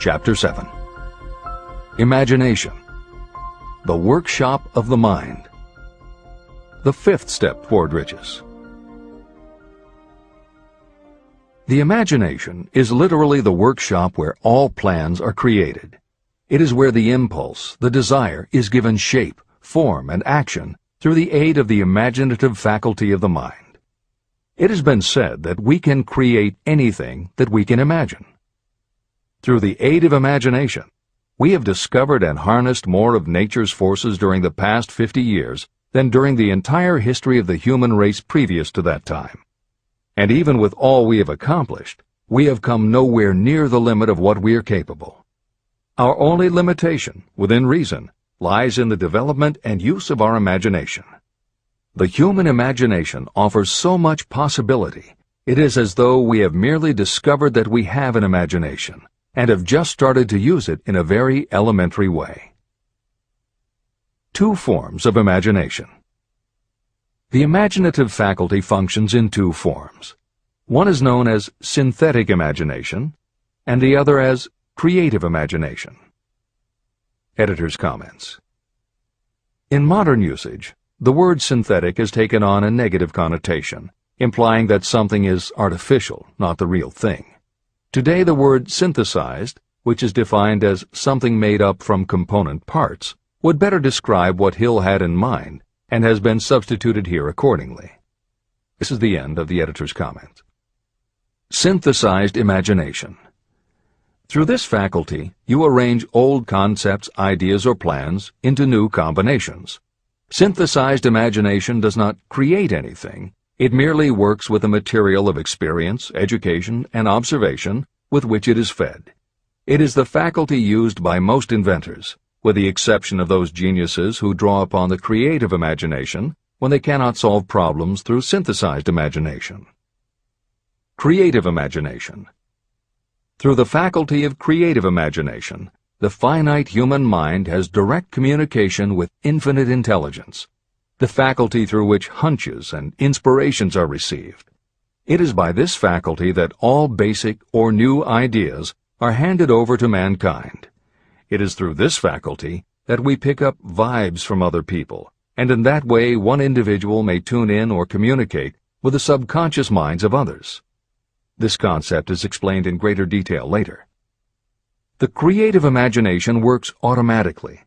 Chapter 7. Imagination, the workshop of the mind. The fifth step toward riches. The imagination is literally the workshop where all plans are created. It is where the impulse, the desire, is given shape, form, and action through the aid of the imaginative faculty of the mind. It has been said that we can create anything that we can imagine. Through the aid of imagination, we have discovered and harnessed more of nature's forces during the past 50 years than during the entire history of the human race previous to that time. And even with all we have accomplished, we have come nowhere near the limit of what we are capable. Our only limitation, within reason, lies in the development and use of our imagination. The human imagination offers so much possibility, it is as though we have merely discovered that we have an imagination, and have just started to use it in a very elementary way. Two forms of imagination. The imaginative faculty functions in two forms. One is known as synthetic imagination, and the other as creative imagination. Editor's comments. In modern usage, the word synthetic has taken on a negative connotation, implying that something is artificial, not the real thing. Today the word synthesized, which is defined as something made up from component parts, would better describe what Hill had in mind, and has been substituted here accordingly. This is the end of the editor's comment. Synthesized imagination. Through this faculty, you arrange old concepts, ideas, or plans into new combinations. Synthesized imagination does not create anything. It merely works with the material of experience, education, and observation with which it is fed. It is the faculty used by most inventors, with the exception of those geniuses who draw upon the creative imagination when they cannot solve problems through synthesized imagination. Creative imagination. Through the faculty of creative imagination, the finite human mind has direct communication with infinite intelligence, the faculty through which hunches and inspirations are received. It is by this faculty that all basic or new ideas are handed over to mankind. It is through this faculty that we pick up vibes from other people, and in that way one individual may tune in or communicate with the subconscious minds of others. This concept is explained in greater detail later. The creative imagination works automatically,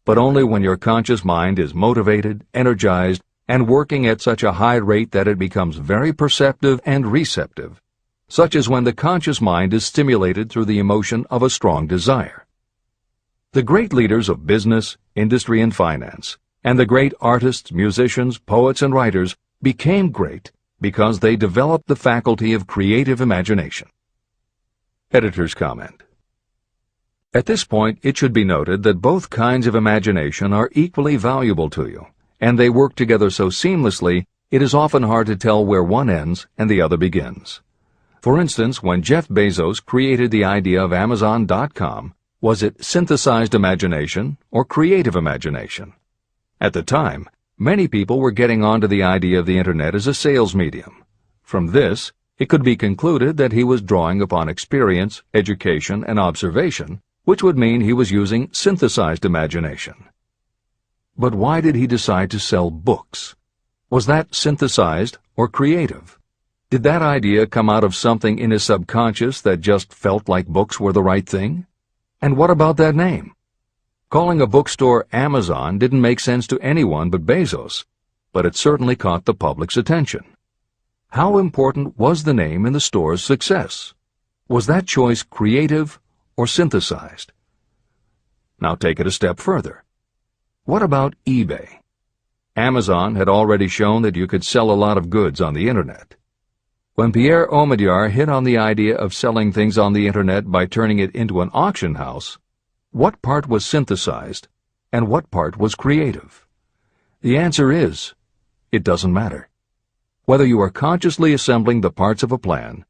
but only when your conscious mind is motivated, energized, and working at such a high rate that it becomes very perceptive and receptive, such as when the conscious mind is stimulated through the emotion of a strong desire. The great leaders of business, industry, and finance, and the great artists, musicians, poets, and writers became great because they developed the faculty of creative imagination. Editor's comment. At this point, it should be noted that both kinds of imagination are equally valuable to you, and they work together so seamlessly it is often hard to tell where one ends and the other begins. For instance, when Jeff Bezos created the idea of Amazon.com, was it synthesized imagination or creative imagination? At the time, many people were getting onto the idea of the Internet as a sales medium. From this, it could be concluded that he was drawing upon experience, education, and observation, which would mean he was using synthesized imagination. But why did he decide to sell books? Was that synthesized or creative? Did that idea come out of something in his subconscious that just felt like books were the right thing? And what about that name? Calling a bookstore Amazon didn't make sense to anyone but Bezos, but it certainly caught the public's attention. How important was the name in the store's success? Was that choice creative or synthesized? Now take it a step further. What about eBay? Amazon had already shown that you could sell a lot of goods on the Internet. When Pierre Omidyar hit on the idea of selling things on the Internet by turning it into an auction house, what part was synthesized and what part was creative? The answer is, it doesn't matter. Whether you are consciously assembling the parts of a plan,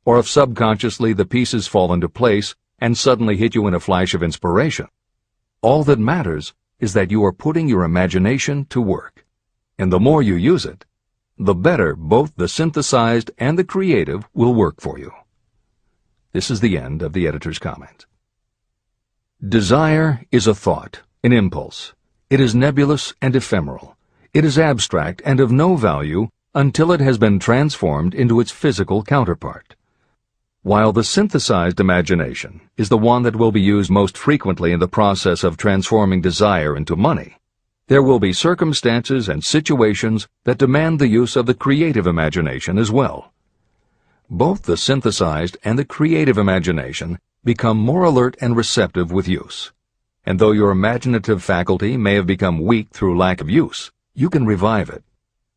or if subconsciously the pieces fall into place and suddenly hit you in a flash of inspiration, all that matters is that you are putting your imagination to work. And the more you use it, the better both the synthesized and the creative will work for you. This is the end of the editor's comment. Desire is a thought, an impulse. It is nebulous and ephemeral. It is abstract and of no value until it has been transformed into its physical counterpart. While the synthesized imagination is the one that will be used most frequently in the process of transforming desire into money, there will be circumstances and situations that demand the use of the creative imagination as well. Both the synthesized and the creative imagination become more alert and receptive with use. And though your imaginative faculty may have become weak through lack of use, you can revive it.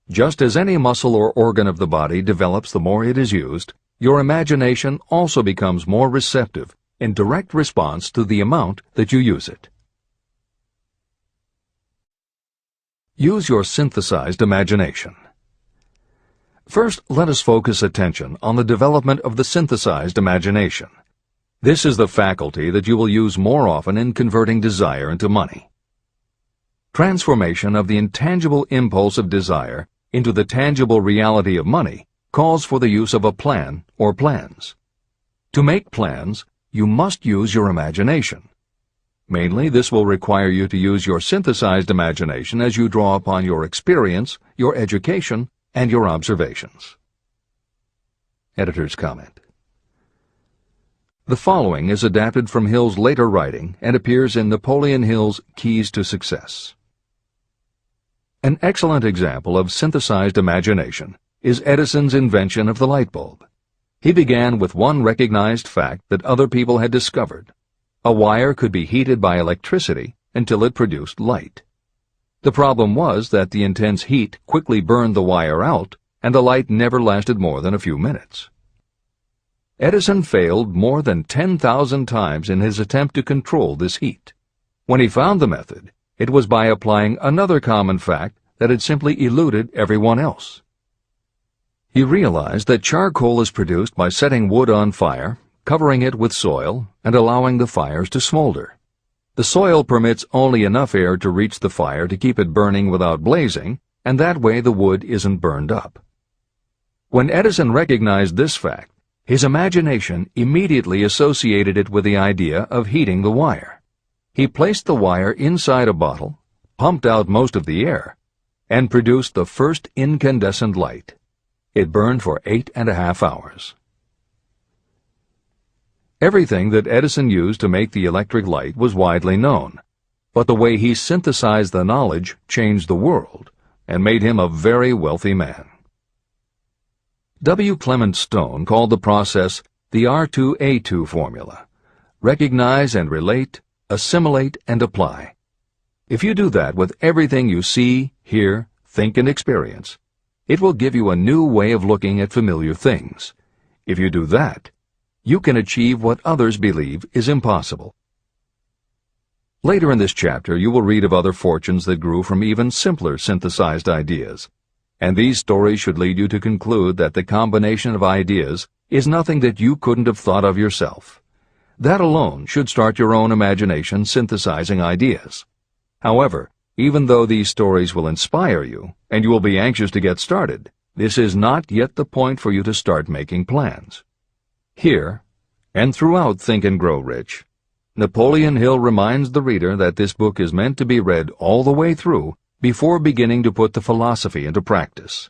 Just as any muscle or organ of the body develops the more it is used, your imagination also becomes more receptive in direct response to the amount that you use it. Use your synthesized imagination. First, let us focus attention on the development of the synthesized imagination. This is the faculty that you will use more often in converting desire into money. Transformation of the intangible impulse of desire into the tangible reality of money calls for the use of a plan or plans. To make plans, you must use your imagination. Mainly, this will require you to use your synthesized imagination as you draw upon your experience, your education, and your observations. Editor's comment. The following is adapted from Hill's later writing and appears in Napoleon Hill's Keys to Success. An excellent example of synthesized imagination is Edison's invention of the light bulb. He began with one recognized fact that other people had discovered. A wire could be heated by electricity until it produced light. The problem was that the intense heat quickly burned the wire out, and the light never lasted more than a few minutes. Edison failed more than 10,000 times in his attempt to control this heat. When he found the method, it was by applying another common fact that had simply eluded everyone else. He realized that charcoal is produced by setting wood on fire, covering it with soil, and allowing the fires to smolder. The soil permits only enough air to reach the fire to keep it burning without blazing, and that way the wood isn't burned up. When Edison recognized this fact, his imagination immediately associated it with the idea of heating the wire. He placed the wire inside a bottle, pumped out most of the air, and produced the first incandescent light. It burned for 8.5 hours. Everything that Edison used to make the electric light was widely known, but the way he synthesized the knowledge changed the world and made him a very wealthy man. W. Clement Stone called the process the R2a2 Formula. Recognize and relate, assimilate and apply. If you do that with everything you see, hear, think, and experience, it will give you a new way of looking at familiar things. If you do that, you can achieve what others believe is impossible. Later in this chapter, you will read of other fortunes that grew from even simpler synthesized ideas, and these stories should lead you to conclude that the combination of ideas is nothing that you couldn't have thought of yourself. That alone should start your own imagination synthesizing ideas. However, even though these stories will inspire you, and you will be anxious to get started, this is not yet the point for you to start making plans. Here, and throughout Think and Grow Rich, Napoleon Hill reminds the reader that this book is meant to be read all the way through before beginning to put the philosophy into practice.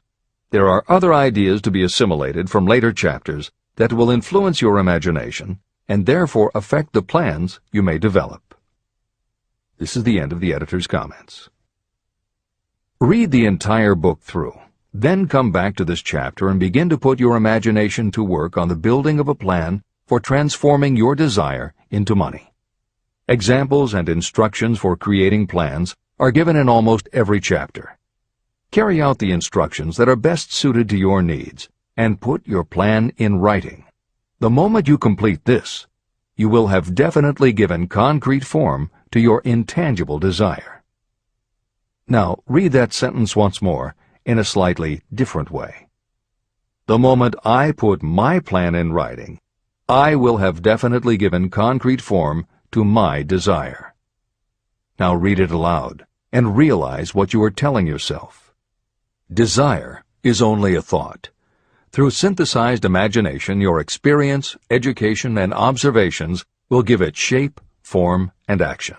There are other ideas to be assimilated from later chapters that will influence your imagination and therefore affect the plans you may develop. This is the end of the editor's comments. Read the entire book through. Then come back to this chapter and begin to put your imagination to work on the building of a plan for transforming your desire into money. Examples and instructions for creating plans are given in almost every chapter. Carry out the instructions that are best suited to your needs and put your plan in writing. The moment you complete this, you will have definitely given concrete form to your intangible desire. Now, read that sentence once more in a slightly different way. The moment I put my plan in writing, I will have definitely given concrete form to my desire. Now read it aloud and realize what you are telling yourself. Desire is only a thought. Through synthesized imagination, your experience, education, and observations will give it shape, form, and action.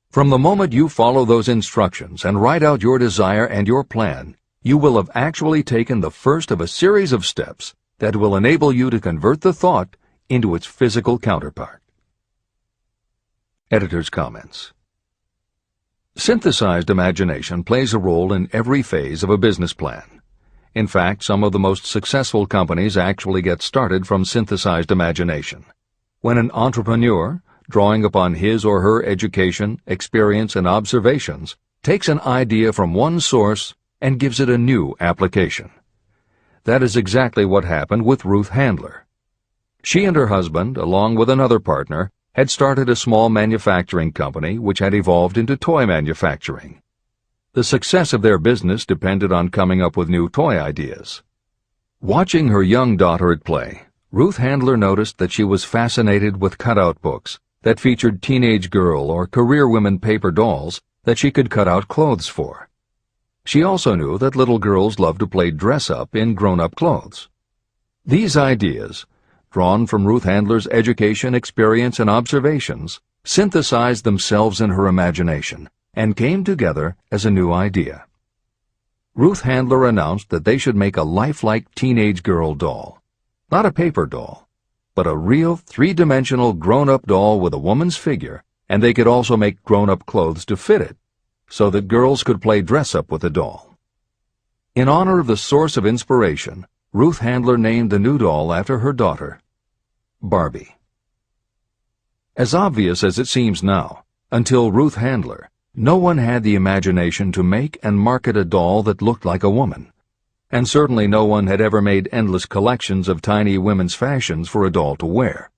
From the moment you follow those instructions and write out your desire and your plan, you will have actually taken the first of a series of steps that will enable you to convert the thought into its physical counterpart. Editor's comments. Synthesized imagination plays a role in every phase of a business plan. In fact, some of the most successful companies actually get started from synthesized imagination. When an entrepreneur, drawing upon his or her education, experience, and observations, takes an idea from one source and gives it a new application. That is exactly what happened with Ruth Handler. She and her husband, along with another partner, had started a small manufacturing company which had evolved into toy manufacturing. The success of their business depended on coming up with new toy ideas. Watching her young daughter at play, Ruth Handler noticed that she was fascinated with cutout books that featured teenage girl or career women paper dolls that she could cut out clothes for. She also knew that little girls loved to play dress-up in grown-up clothes. These ideas, drawn from Ruth Handler's education, experience, and observations, synthesized themselves in her imagination and came together as a new idea. Ruth Handler announced that they should make a lifelike teenage girl doll. Not a paper doll, but a real three-dimensional grown-up doll with a woman's figure, and they could also make grown-up clothes to fit it, so that girls could play dress-up with the doll. In honor of the source of inspiration, Ruth Handler named the new doll after her daughter, Barbie. As obvious as it seems now, until Ruth Handler, no one had the imagination to make and market a doll that looked like a woman, and certainly no one had ever made endless collections of tiny women's fashions for a doll to wear.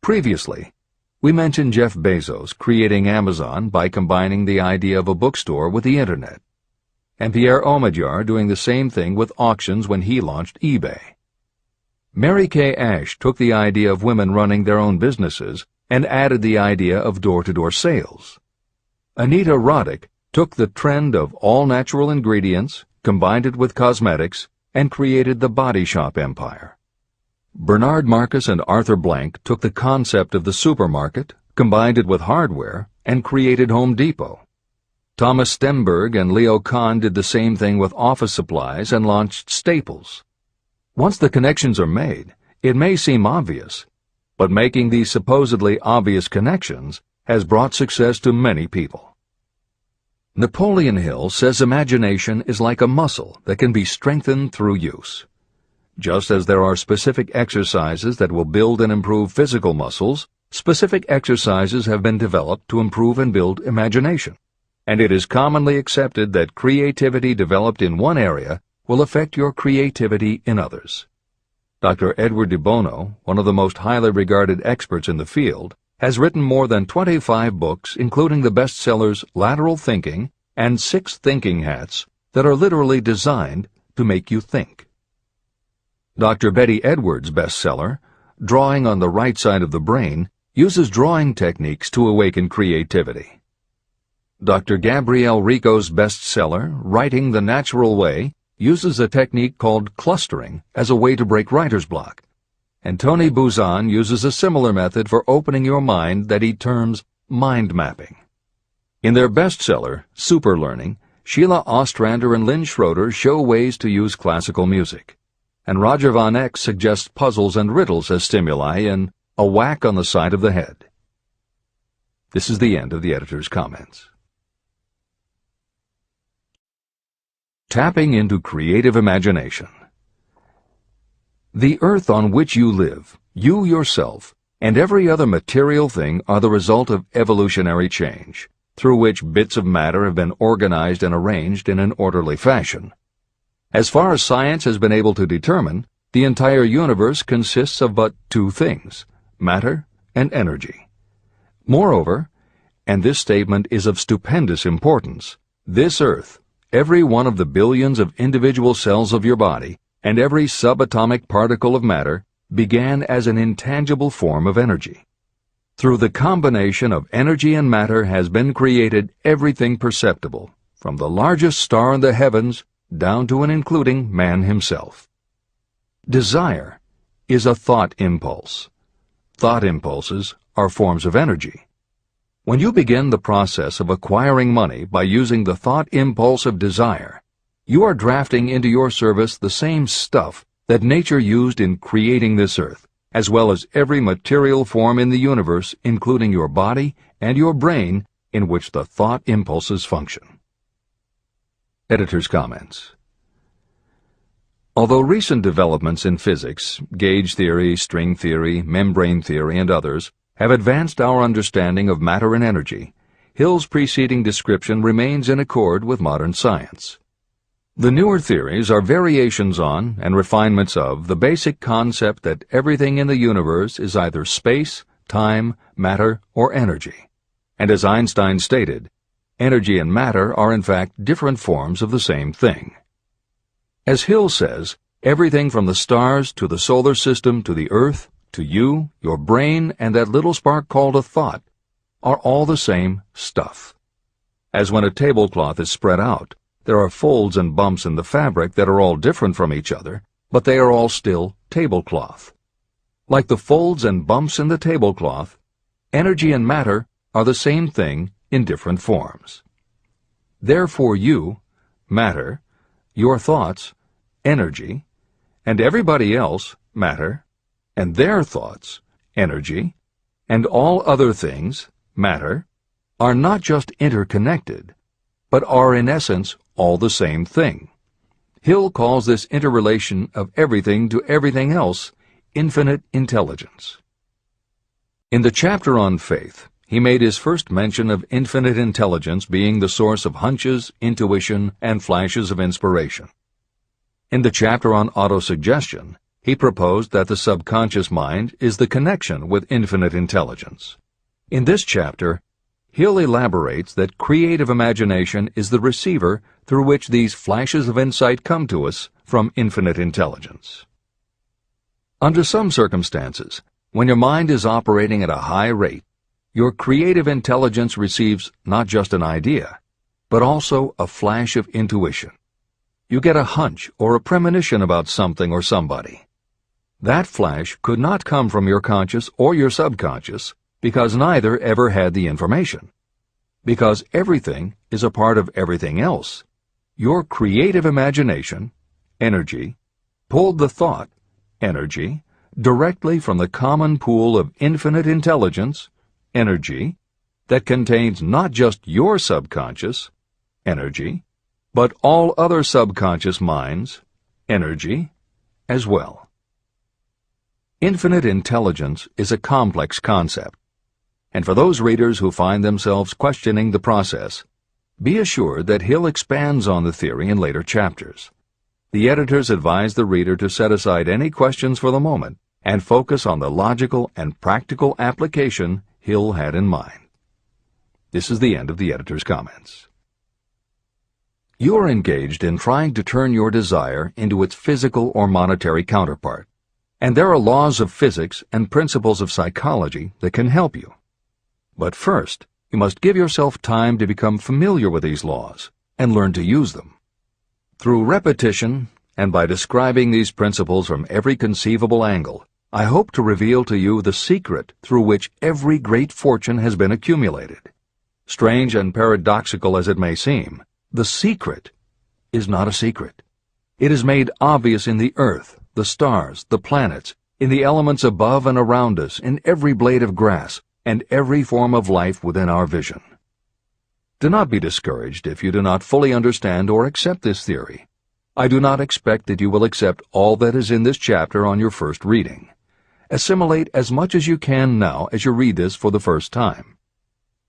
Previously, we mentioned Jeff Bezos creating Amazon by combining the idea of a bookstore with the Internet, and Pierre Omidyar doing the same thing with auctions when he launched eBay. Mary Kay Ash took the idea of women running their own businesses and added the idea of door-to-door sales. Anita Roddick took the trend of all-natural ingredients, combined it with cosmetics, and created the body shop empire. Bernard Marcus and Arthur Blank took the concept of the supermarket, combined it with hardware, and created Home Depot. Thomas Stemberg and Leo Kahn did the same thing with office supplies and launched Staples. Once the connections are made, it may seem obvious, but making these supposedly obvious connections has brought success to many people. Napoleon Hill says imagination is like a muscle that can be strengthened through use. Just as there are specific exercises that will build and improve physical muscles, specific exercises have been developed to improve and build imagination, and it is commonly accepted that creativity developed in one area will affect your creativity in others. Dr. Edward de Bono, one of the most highly regarded experts in the field, has written more than 25 books, including the bestsellers Lateral Thinking and 6 Thinking Hats, that are literally designed to make you think. Dr. Betty Edwards' bestseller, Drawing on the Right Side of the Brain, uses drawing techniques to awaken creativity. Dr. Gabrielle Rico's bestseller, Writing the Natural Way, uses a technique called clustering as a way to break writer's block. And Tony Buzan uses a similar method for opening your mind that he terms mind mapping. In their bestseller, Super Learning, Sheila Ostrander and Lynn Schroeder show ways to use classical music, and Roger Von Eck suggests puzzles and riddles as stimuli in A Whack on the Side of the Head. This is the end of the editor's comments. Tapping into creative imagination. The earth on which you live, you yourself, and every other material thing are the result of evolutionary change, through which bits of matter have been organized and arranged in an orderly fashion. As far as science has been able to determine, the entire universe consists of but 2 things, matter and energy. Moreover, and this statement is of stupendous importance, this earth, every one of the billions of individual cells of your body, and every subatomic particle of matter began as an intangible form of energy. Through the combination of energy and matter has been created everything perceptible, from the largest star in the heavens down to and including man himself. Desire is a thought impulse. Thought impulses are forms of energy. When you begin the process of acquiring money by using the thought impulse of desire, you are drafting into your service the same stuff that nature used in creating this earth, as well as every material form in the universe, including your body and your brain, in which the thought impulses function. Editor's comments. Although recent developments in physics, gauge theory, string theory, membrane theory, and others, have advanced our understanding of matter and energy, Hill's preceding description remains in accord with modern science. The newer theories are variations on and refinements of the basic concept that everything in the universe is either space, time, matter, or energy. And as Einstein stated, energy and matter are in fact different forms of the same thing. As Hill says, everything from the stars to the solar system to the earth, to you, your brain, and that little spark called a thought, are all the same stuff. As when a tablecloth is spread out, there are folds and bumps in the fabric that are all different from each other, but they are all still tablecloth. Like the folds and bumps in the tablecloth, energy and matter are the same thing in different forms. Therefore you, matter, your thoughts, energy, and everybody else, matter, and their thoughts, energy, and all other things, matter, are not just interconnected, but are in essence all the same thing. Hill calls this interrelation of everything to everything else infinite intelligence. In the chapter on faith, he made his first mention of infinite intelligence being the source of hunches, intuition, and flashes of inspiration. In the chapter on autosuggestion, he proposed that the subconscious mind is the connection with infinite intelligence. In this chapter, Hill elaborates that creative imagination is the receiver through which these flashes of insight come to us from infinite intelligence. Under some circumstances, when your mind is operating at a high rate, your creative intelligence receives not just an idea, but also a flash of intuition. You get a hunch or a premonition about something or somebody. That flash could not come from your conscious or your subconscious because neither ever had the information. Because everything is a part of everything else, your creative imagination, energy, pulled the thought, energy, directly from the common pool of infinite intelligence, energy, that contains not just your subconscious, energy, but all other subconscious minds, energy, as well. Infinite intelligence is a complex concept, and for those readers who find themselves questioning the process, be assured that Hill expands on the theory in later chapters. The editors advise the reader to set aside any questions for the moment and focus on the logical and practical application Hill had in mind. This is the end of the editor's comments. You are engaged in trying to turn your desire into its physical or monetary counterpart, and there are laws of physics and principles of psychology that can help you. But first, you must give yourself time to become familiar with these laws and learn to use them. Through repetition, and by describing these principles from every conceivable angle, I hope to reveal to you the secret through which every great fortune has been accumulated. Strange and paradoxical as it may seem, the secret is not a secret. It is made obvious in the earth, the stars, the planets, in the elements above and around us, in every blade of grass, and every form of life within our vision. Do not be discouraged if you do not fully understand or accept this theory. I do not expect that you will accept all that is in this chapter on your first reading. Assimilate as much as you can now as you read this for the first time.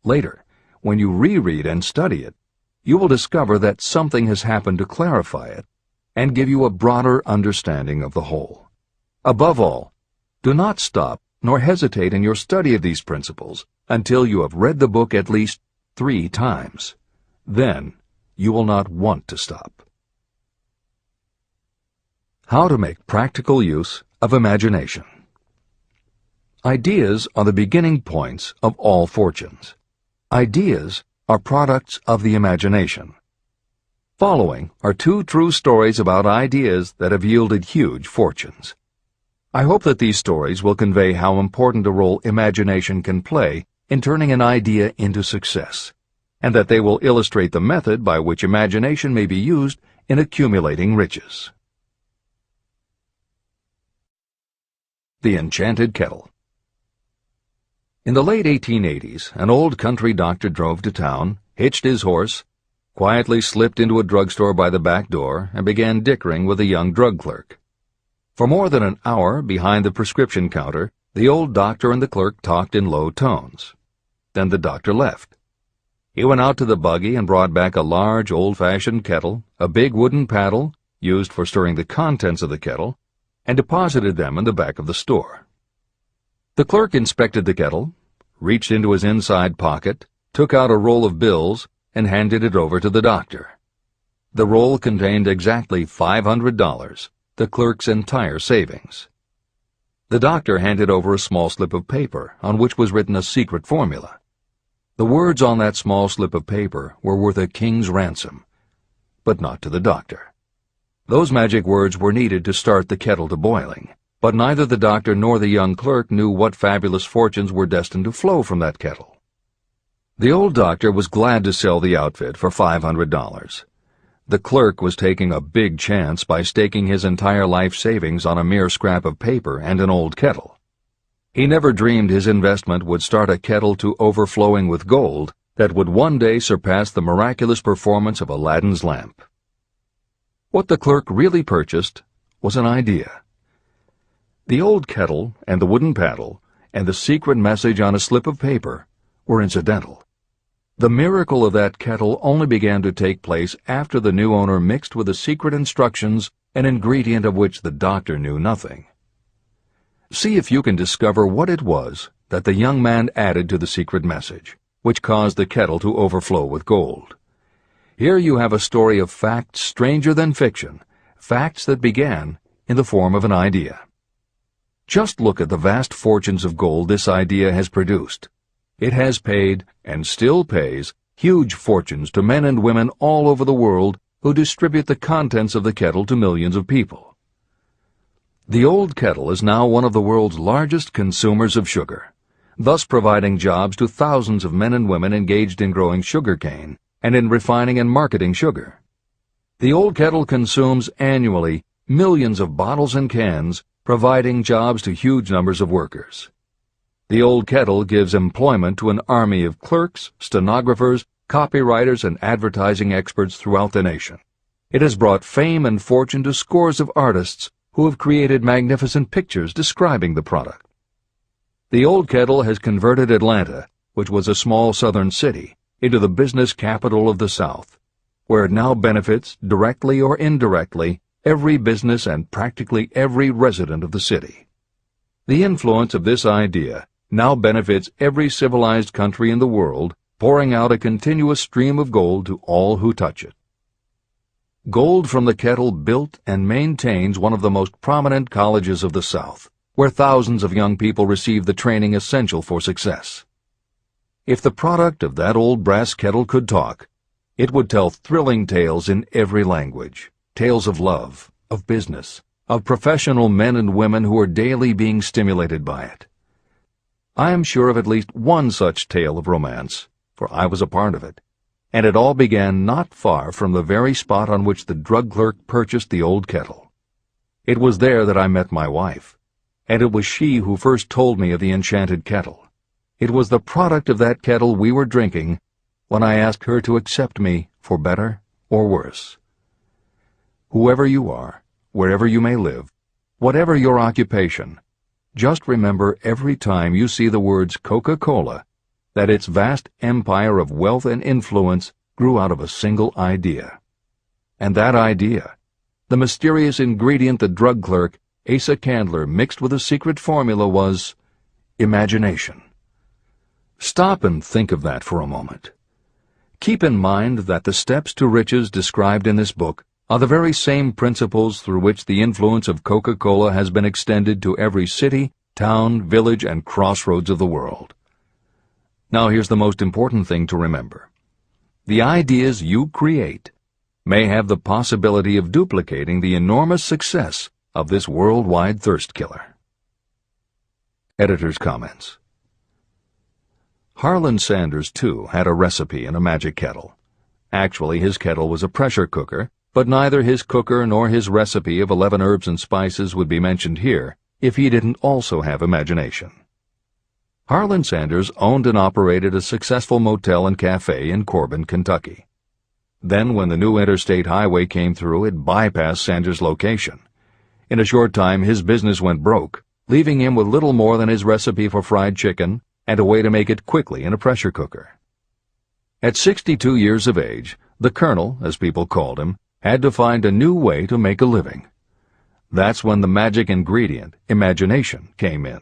Later, when you reread and study it, you will discover that something has happened to clarify it and give you a broader understanding of the whole. Above all, do not stop nor hesitate in your study of these principles until you have read the book at least 3 times. Then you will not want to stop. How to make practical use of imagination. Ideas are the beginning points of all fortunes. Ideas are products of the imagination. Following are 2 true stories about ideas that have yielded huge fortunes. I hope that these stories will convey how important a role imagination can play in turning an idea into success, and that they will illustrate the method by which imagination may be used in accumulating riches. The Enchanted Kettle. In the late 1880s, an old country doctor drove to town, hitched his horse, quietly slipped into a drugstore by the back door, and began dickering with a young drug clerk. For more than an hour, behind the prescription counter, the old doctor and the clerk talked in low tones. Then the doctor left. He went out to the buggy and brought back a large, old-fashioned kettle, a big wooden paddle, used for stirring the contents of the kettle, and deposited them in the back of the store. The clerk inspected the kettle, reached into his inside pocket, took out a roll of bills, and handed it over to the doctor. The roll contained exactly $500, the clerk's entire savings. The doctor handed over a small slip of paper on which was written a secret formula. The words on that small slip of paper were worth a king's ransom, but not to the doctor. Those magic words were needed to start the kettle to boiling, but neither the doctor nor the young clerk knew what fabulous fortunes were destined to flow from that kettle. The old doctor was glad to sell the outfit for $500. The clerk was taking a big chance by staking his entire life savings on a mere scrap of paper and an old kettle. He never dreamed his investment would start a kettle to overflowing with gold that would one day surpass the miraculous performance of Aladdin's lamp. What the clerk really purchased was an idea. The old kettle and the wooden paddle and the secret message on a slip of paper were incidental. The miracle of that kettle only began to take place after the new owner mixed with the secret instructions an ingredient of which the doctor knew nothing. See if you can discover what it was that the young man added to the secret message, which caused the kettle to overflow with gold. Here you have a story of facts stranger than fiction, facts that began in the form of an idea. Just look at the vast fortunes of gold this idea has produced. It has paid, and still pays, huge fortunes to men and women all over the world who distribute the contents of the kettle to millions of people. The old kettle is now one of the world's largest consumers of sugar, thus providing jobs to thousands of men and women engaged in growing sugar cane and in refining and marketing sugar. The old kettle consumes annually millions of bottles and cans, providing jobs to huge numbers of workers. The old kettle gives employment to an army of clerks, stenographers, copywriters, and advertising experts throughout the nation. It has brought fame and fortune to scores of artists who have created magnificent pictures describing the product. The old kettle has converted Atlanta, which was a small southern city, into the business capital of the South, where it now benefits, directly or indirectly, every business and practically every resident of the city. The influence of this idea now benefits every civilized country in the world, pouring out a continuous stream of gold to all who touch it. Gold from the kettle built and maintains one of the most prominent colleges of the South, where thousands of young people receive the training essential for success. If the product of that old brass kettle could talk, it would tell thrilling tales in every language, tales of love, of business, of professional men and women who are daily being stimulated by it. I am sure of at least one such tale of romance, for I was a part of it, and it all began not far from the very spot on which the drug clerk purchased the old kettle. It was there that I met my wife, and it was she who first told me of the Enchanted Kettle. It was the product of that kettle we were drinking when I asked her to accept me for better or worse. Whoever you are, wherever you may live, whatever your occupation, just remember every time you see the words Coca-Cola that its vast empire of wealth and influence grew out of a single idea. And that idea, the mysterious ingredient the drug clerk, Asa Candler, mixed with a secret formula, was imagination. Stop and think of that for a moment. Keep in mind that the steps to riches described in this book are the very same principles through which the influence of Coca-Cola has been extended to every city, town, village, and crossroads of the world. Now here's the most important thing to remember. The ideas you create may have the possibility of duplicating the enormous success of this worldwide thirst killer. Editor's comments. Harlan Sanders, too, had a recipe in a magic kettle. Actually, his kettle was a pressure cooker, but neither his cooker nor his recipe of 11 herbs and spices would be mentioned here if he didn't also have imagination. Harlan Sanders owned and operated a successful motel and cafe in Corbin, Kentucky. Then, when the new interstate highway came through, it bypassed Sanders' location. In a short time, his business went broke, leaving him with little more than his recipe for fried chicken and a way to make it quickly in a pressure cooker. At 62 years of age, the Colonel, as people called him, had to find a new way to make a living. That's when the magic ingredient, imagination, came in.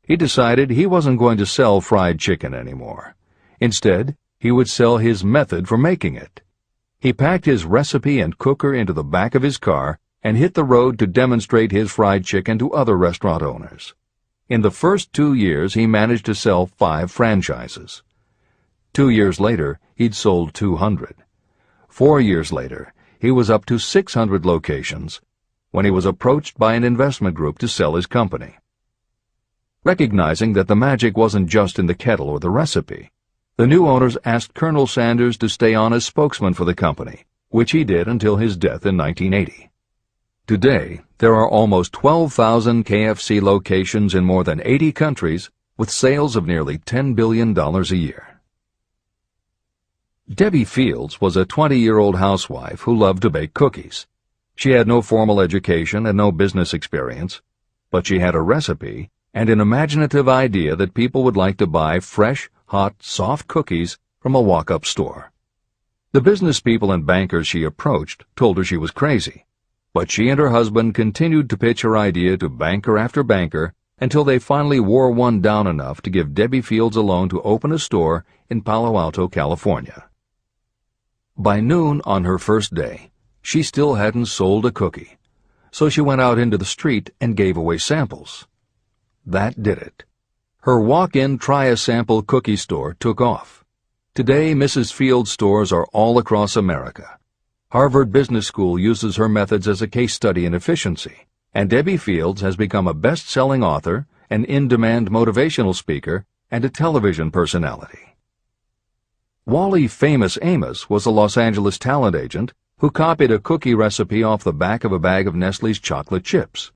He decided he wasn't going to sell fried chicken anymore. Instead, he would sell his method for making it. He packed his recipe and cooker into the back of his car and hit the road to demonstrate his fried chicken to other restaurant owners. In the first 2 years, he managed to sell 5 franchises. 2 years later, he'd sold 200. 4 years later, he was up to 600 locations when he was approached by an investment group to sell his company. Recognizing that the magic wasn't just in the kettle or the recipe, the new owners asked Colonel Sanders to stay on as spokesman for the company, which he did until his death in 1980. Today, there are almost 12,000 KFC locations in more than 80 countries with sales of nearly $10 billion a year. Debbie Fields was a 20-year-old housewife who loved to bake cookies. She had no formal education and no business experience, but she had a recipe and an imaginative idea that people would like to buy fresh, hot, soft cookies from a walk-up store. The business people and bankers she approached told her she was crazy, but she and her husband continued to pitch her idea to banker after banker until they finally wore one down enough to give Debbie Fields a loan to open a store in Palo Alto, California. By noon on her first day, she still hadn't sold a cookie, so she went out into the street and gave away samples. That did it. Her walk-in try-a-sample cookie store took off. Today, Mrs. Fields' stores are all across America. Harvard Business School uses her methods as a case study in efficiency, and Debbie Fields has become a best-selling author, an in-demand motivational speaker, and a television personality. Wally famous Amos was a Los Angeles talent agent who copied a cookie recipe off the back of a bag of Nestle's chocolate chips.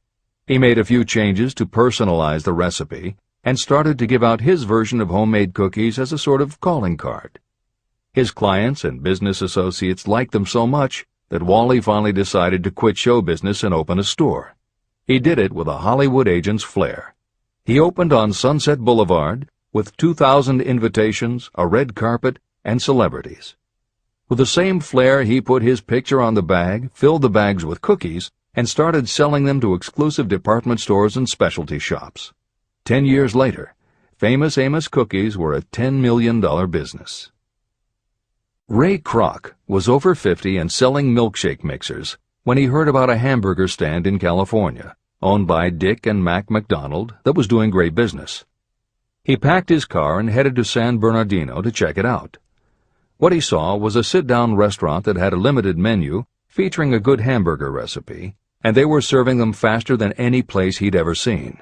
He made a few changes to personalize the recipe and started to give out his version of homemade cookies as a sort of calling card. His clients and business associates liked them so much that Wally finally decided to quit show business and open a store. He did it with a Hollywood agent's flair. He opened on Sunset Boulevard with 2,000 invitations, a red carpet, and celebrities. With the same flair, he put his picture on the bag, filled the bags with cookies, and started selling them to exclusive department stores and specialty shops. 10 years later, famous Amos cookies were a $10 million business. Ray Kroc was over 50 and selling milkshake mixers when he heard about a hamburger stand in California, owned by Dick and Mac McDonald, that was doing great business. He packed his car and headed to San Bernardino to check it out. What he saw was a sit-down restaurant that had a limited menu featuring a good hamburger recipe, and they were serving them faster than any place he'd ever seen.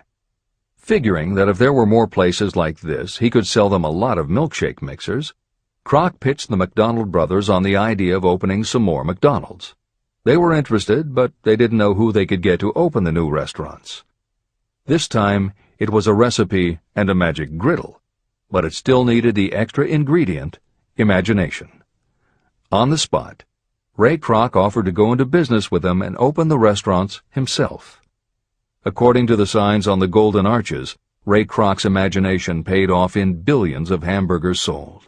Figuring that if there were more places like this, he could sell them a lot of milkshake mixers, Kroc pitched the McDonald brothers on the idea of opening some more McDonald's. They were interested, but they didn't know who they could get to open the new restaurants. This time, it was a recipe and a magic griddle, but it still needed the extra ingredient, imagination. On the spot, Ray Kroc offered to go into business with them and open the restaurants himself. According to the signs on the golden arches, Ray Kroc's imagination paid off in billions of hamburgers sold.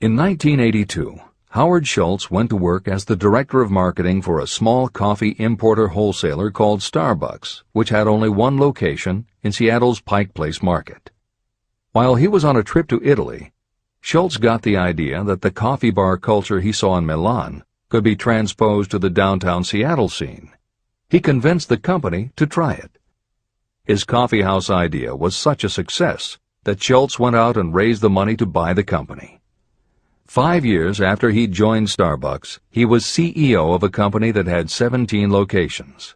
In 1982, Howard Schultz went to work as the director of marketing for a small coffee importer wholesaler called Starbucks, which had only one location in Seattle's Pike Place Market. While he was on a trip to Italy, Schultz got the idea that the coffee bar culture he saw in Milan could be transposed to the downtown Seattle scene. He convinced the company to try it. His coffeehouse idea was such a success that Schultz went out and raised the money to buy the company. 5 years after he joined Starbucks, he was CEO of a company that had 17 locations.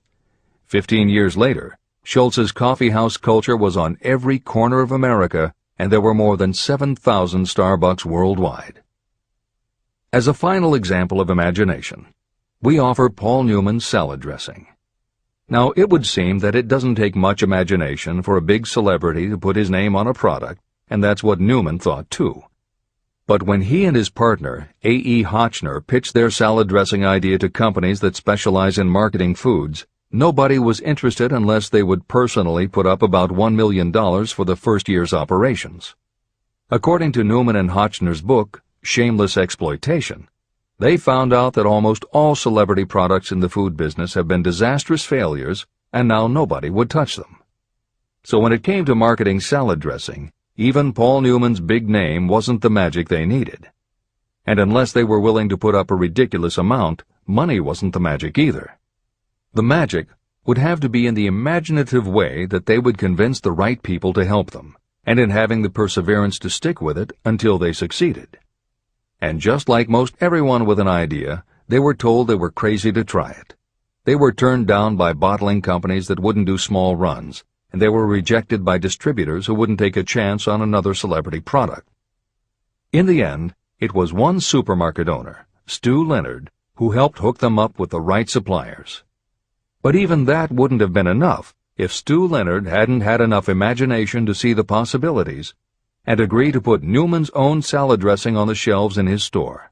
15 years later, Schultz's coffee house culture was on every corner of America, and there were more than 7,000 Starbucks worldwide. As a final example of imagination, we offer Paul Newman's salad dressing. Now, it would seem that it doesn't take much imagination for a big celebrity to put his name on a product, and that's what Newman thought too. But when he and his partner, A.E. Hotchner, pitched their salad dressing idea to companies that specialize in marketing foods, nobody was interested unless they would personally put up about $1 million for the first year's operations. According to Newman and Hotchner's book, Shameless Exploitation, they found out that almost all celebrity products in the food business have been disastrous failures, and now nobody would touch them. So when it came to marketing salad dressing, even Paul Newman's big name wasn't the magic they needed. And unless they were willing to put up a ridiculous amount, money wasn't the magic either. The magic would have to be in the imaginative way that they would convince the right people to help them, and in having the perseverance to stick with it until they succeeded. And just like most everyone with an idea, they were told they were crazy to try it. They were turned down by bottling companies that wouldn't do small runs, and they were rejected by distributors who wouldn't take a chance on another celebrity product. In the end, it was one supermarket owner, Stu Leonard, who helped hook them up with the right suppliers. But even that wouldn't have been enough if Stu Leonard hadn't had enough imagination to see the possibilities and agree to put Newman's own salad dressing on the shelves in his store.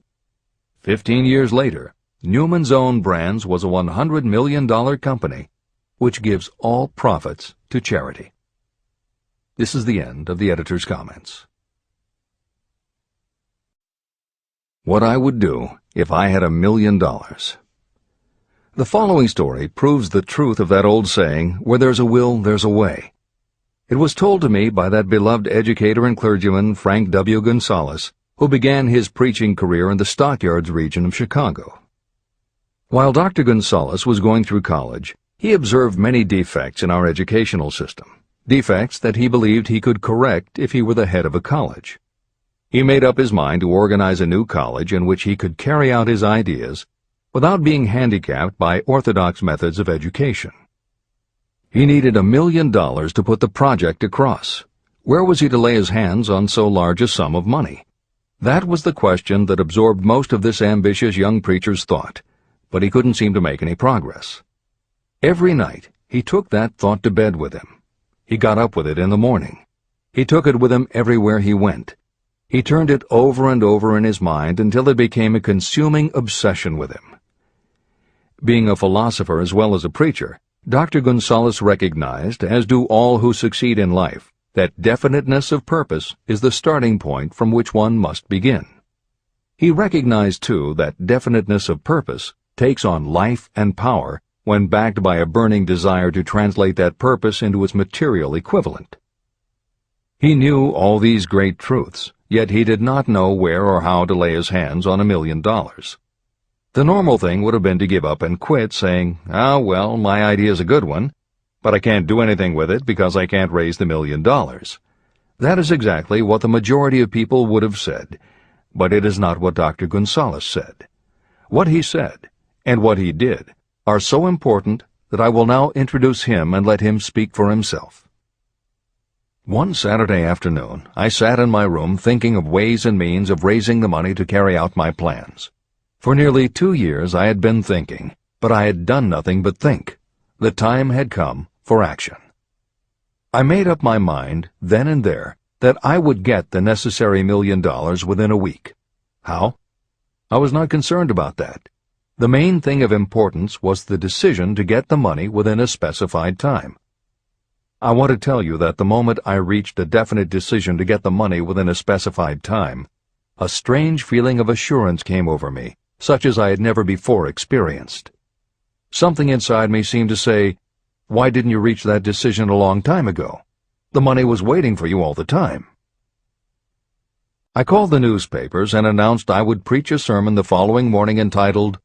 15 years later, Newman's Own Brands was a $100 million company, which gives all profits to charity. This is the end of the editor's comments. What I would do if I had $1 million. The following story proves the truth of that old saying, where there's a will, there's a way. It was told to me by that beloved educator and clergyman Frank W. Gonzalez, who began his preaching career in the Stockyards region of Chicago. While Dr. Gonzalez was going through college, he observed many defects in our educational system, defects that he believed he could correct if he were the head of a college. He made up his mind to organize a new college in which he could carry out his ideas without being handicapped by orthodox methods of education. He needed $1 million to put the project across. Where was he to lay his hands on so large a sum of money? That was the question that absorbed most of this ambitious young preacher's thought, but he couldn't seem to make any progress. Every night, he took that thought to bed with him. He got up with it in the morning. He took it with him everywhere he went. He turned it over and over in his mind until it became a consuming obsession with him. Being a philosopher as well as a preacher, Dr. Gonzalez recognized, as do all who succeed in life, that definiteness of purpose is the starting point from which one must begin. He recognized, too, that definiteness of purpose takes on life and power when backed by a burning desire to translate that purpose into its material equivalent. He knew all these great truths, yet he did not know where or how to lay his hands on $1 million. The normal thing would have been to give up and quit, saying, well, my idea's a good one, but I can't do anything with it because I can't raise the $1 million. That is exactly what the majority of people would have said, but it is not what Dr. Gonzalez said. What he said, and what he did, are so important that I will now introduce him and let him speak for himself. One Saturday afternoon, I sat in my room thinking of ways and means of raising the money to carry out my plans. For nearly 2 years I had been thinking, but I had done nothing but think. The time had come for action. I made up my mind, then and there, that I would get the necessary $1 million within a week. How? I was not concerned about that. The main thing of importance was the decision to get the money within a specified time. I want to tell you that the moment I reached a definite decision to get the money within a specified time, a strange feeling of assurance came over me, such as I had never before experienced. Something inside me seemed to say, "Why didn't you reach that decision a long time ago? The money was waiting for you all the time." I called the newspapers and announced I would preach a sermon the following morning entitled,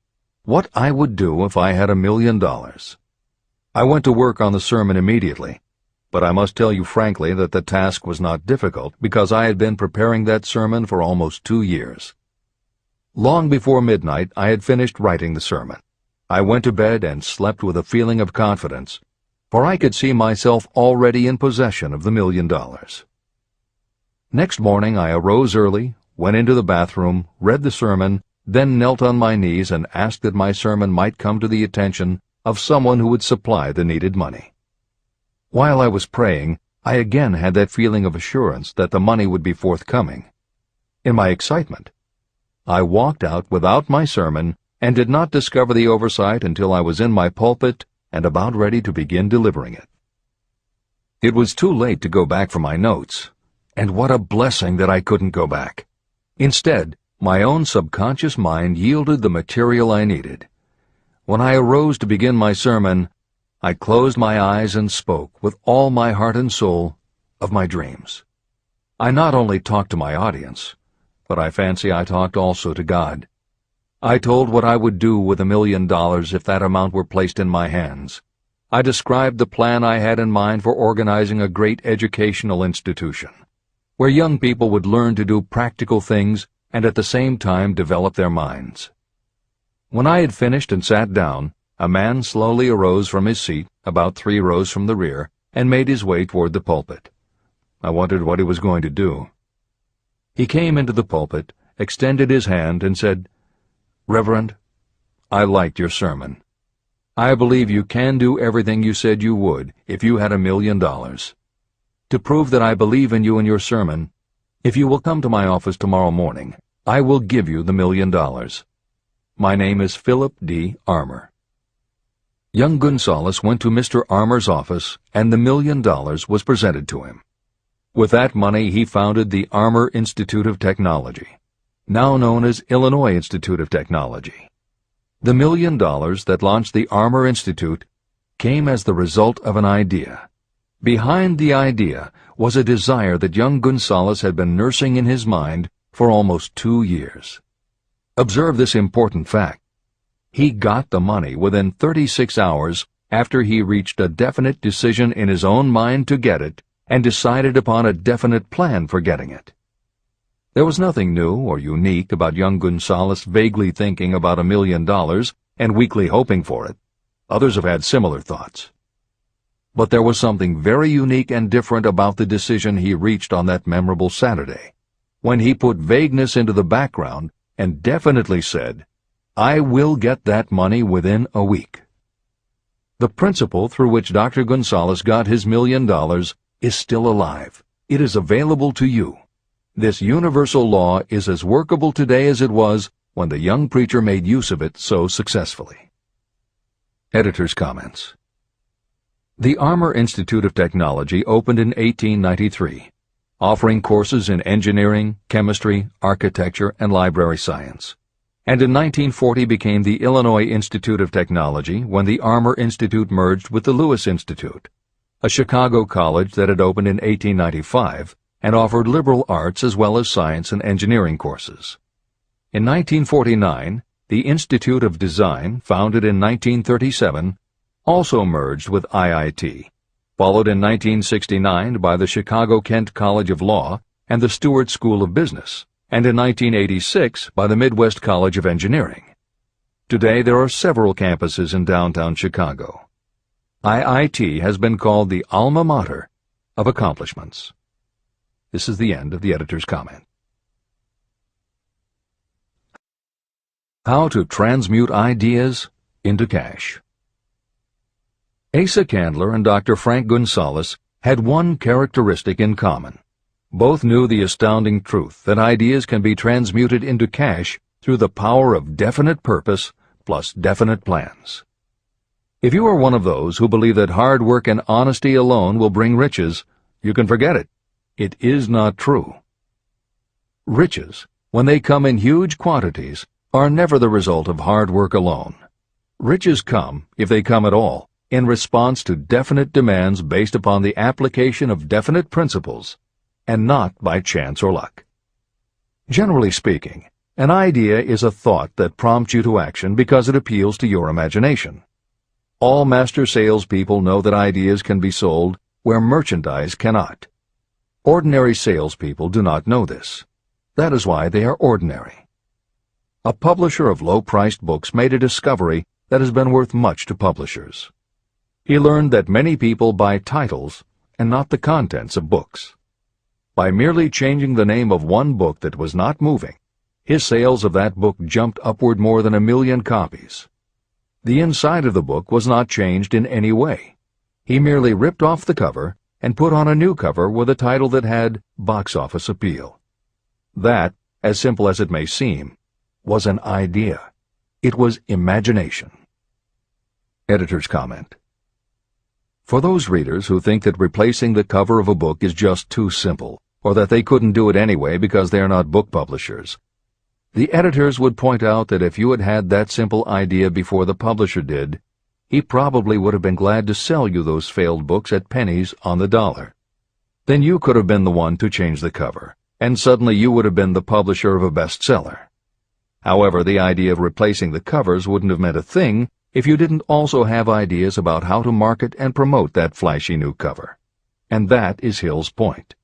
"What I Would Do If I Had $1 Million." I went to work on the sermon immediately, but I must tell you frankly that the task was not difficult because I had been preparing that sermon for almost 2 years. Long before midnight, I had finished writing the sermon. I went to bed and slept with a feeling of confidence. for I could see myself already in possession of the $1 million. Next morning I arose early, went into the bathroom, read the sermon, then knelt on my knees and asked that my sermon might come to the attention of someone who would supply the needed money. While I was praying, I again had that feeling of assurance that the money would be forthcoming. In my excitement, I walked out without my sermon and did not discover the oversight until I was in my pulpit and about ready to begin delivering it. It was too late to go back for my notes, and what a blessing that I couldn't go back. Instead, my own subconscious mind yielded the material I needed. When I arose to begin my sermon, I closed my eyes and spoke with all my heart and soul of my dreams. I not only talked to my audience, but I fancy I talked also to God. I told what I would do with $1 million if that amount were placed in my hands. I described the plan I had in mind for organizing a great educational institution, where young people would learn to do practical things and at the same time develop their minds. When I had finished and sat down, a man slowly arose from his seat, about 3 rows from the rear, and made his way toward the pulpit. I wondered what he was going to do. He came into the pulpit, extended his hand, and said, "Reverend, I liked your sermon. I believe you can do everything you said you would if you had $1 million. To prove that I believe in you and your sermon, if you will come to my office tomorrow morning, I will give you the $1 million. My name is Philip D. Armour." Young Gonzalez went to Mr. Armour's office, and the $1 million was presented to him. With that money he founded the Armour Institute of Technology, now known as Illinois Institute of Technology. The $1 million that launched the Armour Institute came as the result of an idea. Behind the idea was a desire that young Gonzalez had been nursing in his mind for almost 2 years. Observe this important fact. He got the money within 36 hours after he reached a definite decision in his own mind to get it and decided upon a definite plan for getting it. There was nothing new or unique about young Gonzalez vaguely thinking about $1 million and weakly hoping for it. Others have had similar thoughts. But there was something very unique and different about the decision he reached on that memorable Saturday, when he put vagueness into the background and definitely said, "I will get that money within a week." The principle through which Dr. Gonzalez got his $1 million is still alive. It is available to you. This universal law is as workable today as it was when the young preacher made use of it so successfully. Editor's comments. The Armour Institute of Technology opened in 1893, offering courses in engineering, chemistry, architecture, and library science, and in 1940 became the Illinois Institute of Technology when the Armour Institute merged with the Lewis Institute, a Chicago college that had opened in 1895 and offered liberal arts as well as science and engineering courses. In 1949, the Institute of Design, founded in 1937, also merged with IIT, followed in 1969 by the Chicago-Kent College of Law and the Stewart School of Business, and in 1986 by the Midwest College of Engineering. Today there are several campuses in downtown Chicago. IIT has been called the alma mater of accomplishments. This is the end of the editor's comment. How to Transmute Ideas into Cash. Asa Candler and Dr. Frank Gonzalez had one characteristic in common. Both knew the astounding truth that ideas can be transmuted into cash through the power of definite purpose plus definite plans. If you are one of those who believe that hard work and honesty alone will bring riches, you can forget it. It is not true. Riches, when they come in huge quantities, are never the result of hard work alone. Riches come, if they come at all, in response to definite demands based upon the application of definite principles, and not by chance or luck. Generally speaking, an idea is a thought that prompts you to action because it appeals to your imagination. All master salespeople know that ideas can be sold where merchandise cannot. Ordinary salespeople do not know this. That is why they are ordinary. A publisher of low-priced books made a discovery that has been worth much to publishers. He learned that many people buy titles and not the contents of books. By merely changing the name of one book that was not moving, his sales of that book jumped upward more than 1 million copies. The inside of the book was not changed in any way. He merely ripped off the cover and put on a new cover with a title that had box office appeal. That, as simple as it may seem, was an idea. It was imagination. Editor's comment. For those readers who think that replacing the cover of a book is just too simple, or that they couldn't do it anyway because they are not book publishers, the editors would point out that if you had had that simple idea before the publisher did, he probably would have been glad to sell you those failed books at pennies on the dollar. Then you could have been the one to change the cover, and suddenly you would have been the publisher of a bestseller. However, the idea of replacing the covers wouldn't have meant a thing if you didn't also have ideas about how to market and promote that flashy new cover. And that is Hill's point.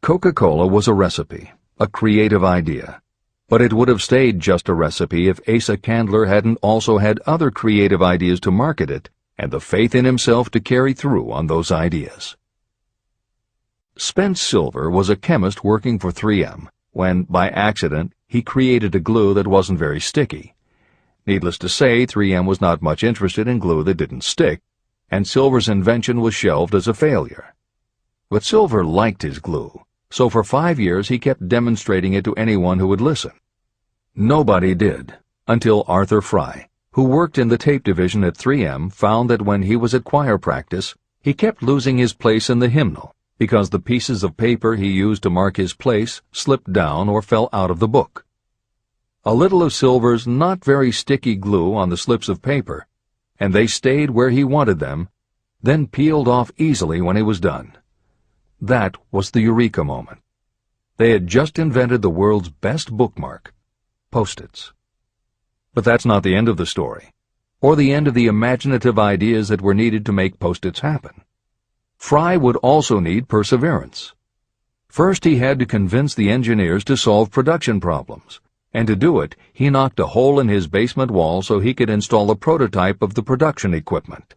Coca-Cola was a recipe, a creative idea. But it would have stayed just a recipe if Asa Candler hadn't also had other creative ideas to market it and the faith in himself to carry through on those ideas. Spence Silver was a chemist working for 3M when, by accident, he created a glue that wasn't very sticky. Needless to say, 3M was not much interested in glue that didn't stick, and Silver's invention was shelved as a failure. But Silver liked his glue, so for 5 years he kept demonstrating it to anyone who would listen. Nobody did, until Arthur Fry, who worked in the tape division at 3M, found that when he was at choir practice, he kept losing his place in the hymnal because the pieces of paper he used to mark his place slipped down or fell out of the book. A little of Silver's not very sticky glue on the slips of paper, and they stayed where he wanted them, then peeled off easily when he was done. That was the eureka moment. They had just invented the world's best bookmark, Post-its. But that's not the end of the story, or the end of the imaginative ideas that were needed to make Post-its happen. Fry would also need perseverance. First, he had to convince the engineers to solve production problems, and to do it, he knocked a hole in his basement wall so he could install a prototype of the production equipment.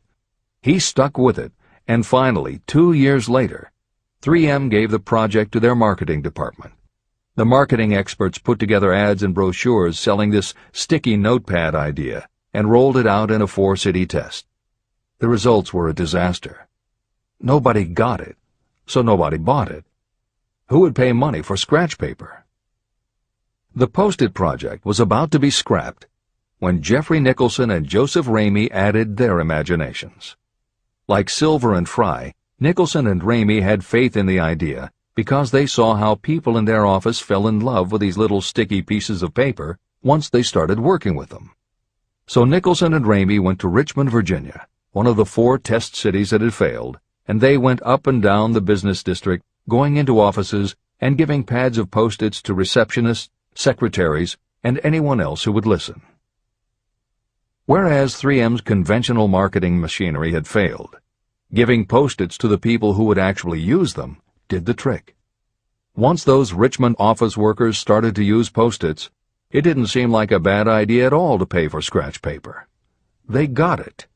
He stuck with it, and finally, 2 years later, 3M gave the project to their marketing department. The marketing experts put together ads and brochures selling this sticky notepad idea and rolled it out in a 4-city test. The results were a disaster. Nobody got it, so nobody bought it. Who would pay money for scratch paper? The Post-it project was about to be scrapped when Jeffrey Nicholson and Joseph Ramey added their imaginations. Like Silver and Fry, Nicholson and Ramey had faith in the idea because they saw how people in their office fell in love with these little sticky pieces of paper once they started working with them. So Nicholson and Ramey went to Richmond, Virginia, one of the 4 test cities that had failed, and they went up and down the business district, going into offices and giving pads of Post-its to receptionists, secretaries, and anyone else who would listen. Whereas 3M's conventional marketing machinery had failed, giving Post-its to the people who would actually use them did the trick. Once those Richmond office workers started to use Post-its, it didn't seem like a bad idea at all to pay for scratch paper. They got it,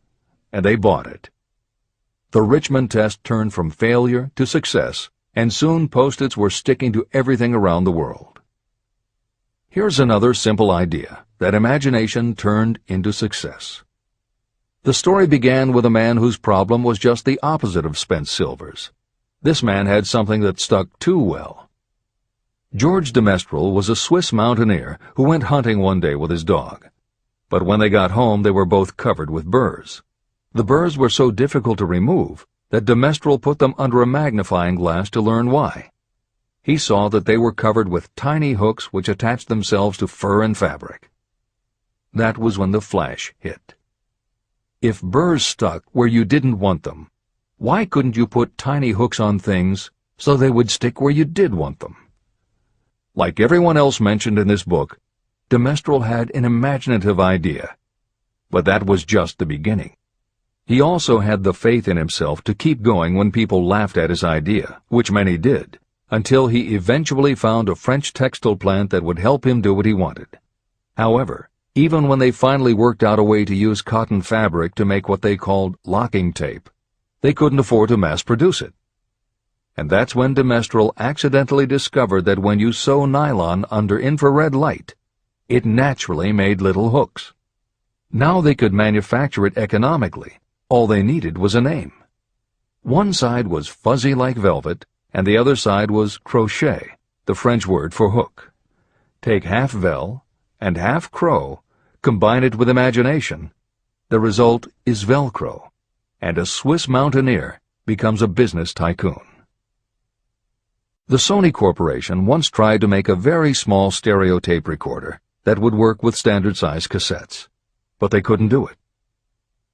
and they bought it. The Richmond test turned from failure to success, and soon Post-its were sticking to everything around the world. Here's another simple idea that imagination turned into success. The story began with a man whose problem was just the opposite of Spence Silver's. This man had something that stuck too well. George de Mestral was a Swiss mountaineer who went hunting one day with his dog. But when they got home, they were both covered with burrs. The burrs were so difficult to remove that de Mestral put them under a magnifying glass to learn why. He saw that they were covered with tiny hooks which attached themselves to fur and fabric. That was when the flash hit. If burrs stuck where you didn't want them, why couldn't you put tiny hooks on things so they would stick where you did want them? Like everyone else mentioned in this book, de Mestral had an imaginative idea, but that was just the beginning. He also had the faith in himself to keep going when people laughed at his idea, which many did, until he eventually found a French textile plant that would help him do what he wanted. However, even when they finally worked out a way to use cotton fabric to make what they called locking tape. They couldn't afford to mass-produce it. And that's when de Mestral accidentally discovered that when you sew nylon under infrared light, it naturally made little hooks. Now they could manufacture it economically. All they needed was a name. One side was fuzzy like velvet, and the other side was crochet, the French word for hook. Take half vel and half crow, combine it with imagination. The result is Velcro, and a Swiss mountaineer becomes a business tycoon. The Sony Corporation once tried to make a very small stereo tape recorder that would work with standard-size cassettes, but they couldn't do it.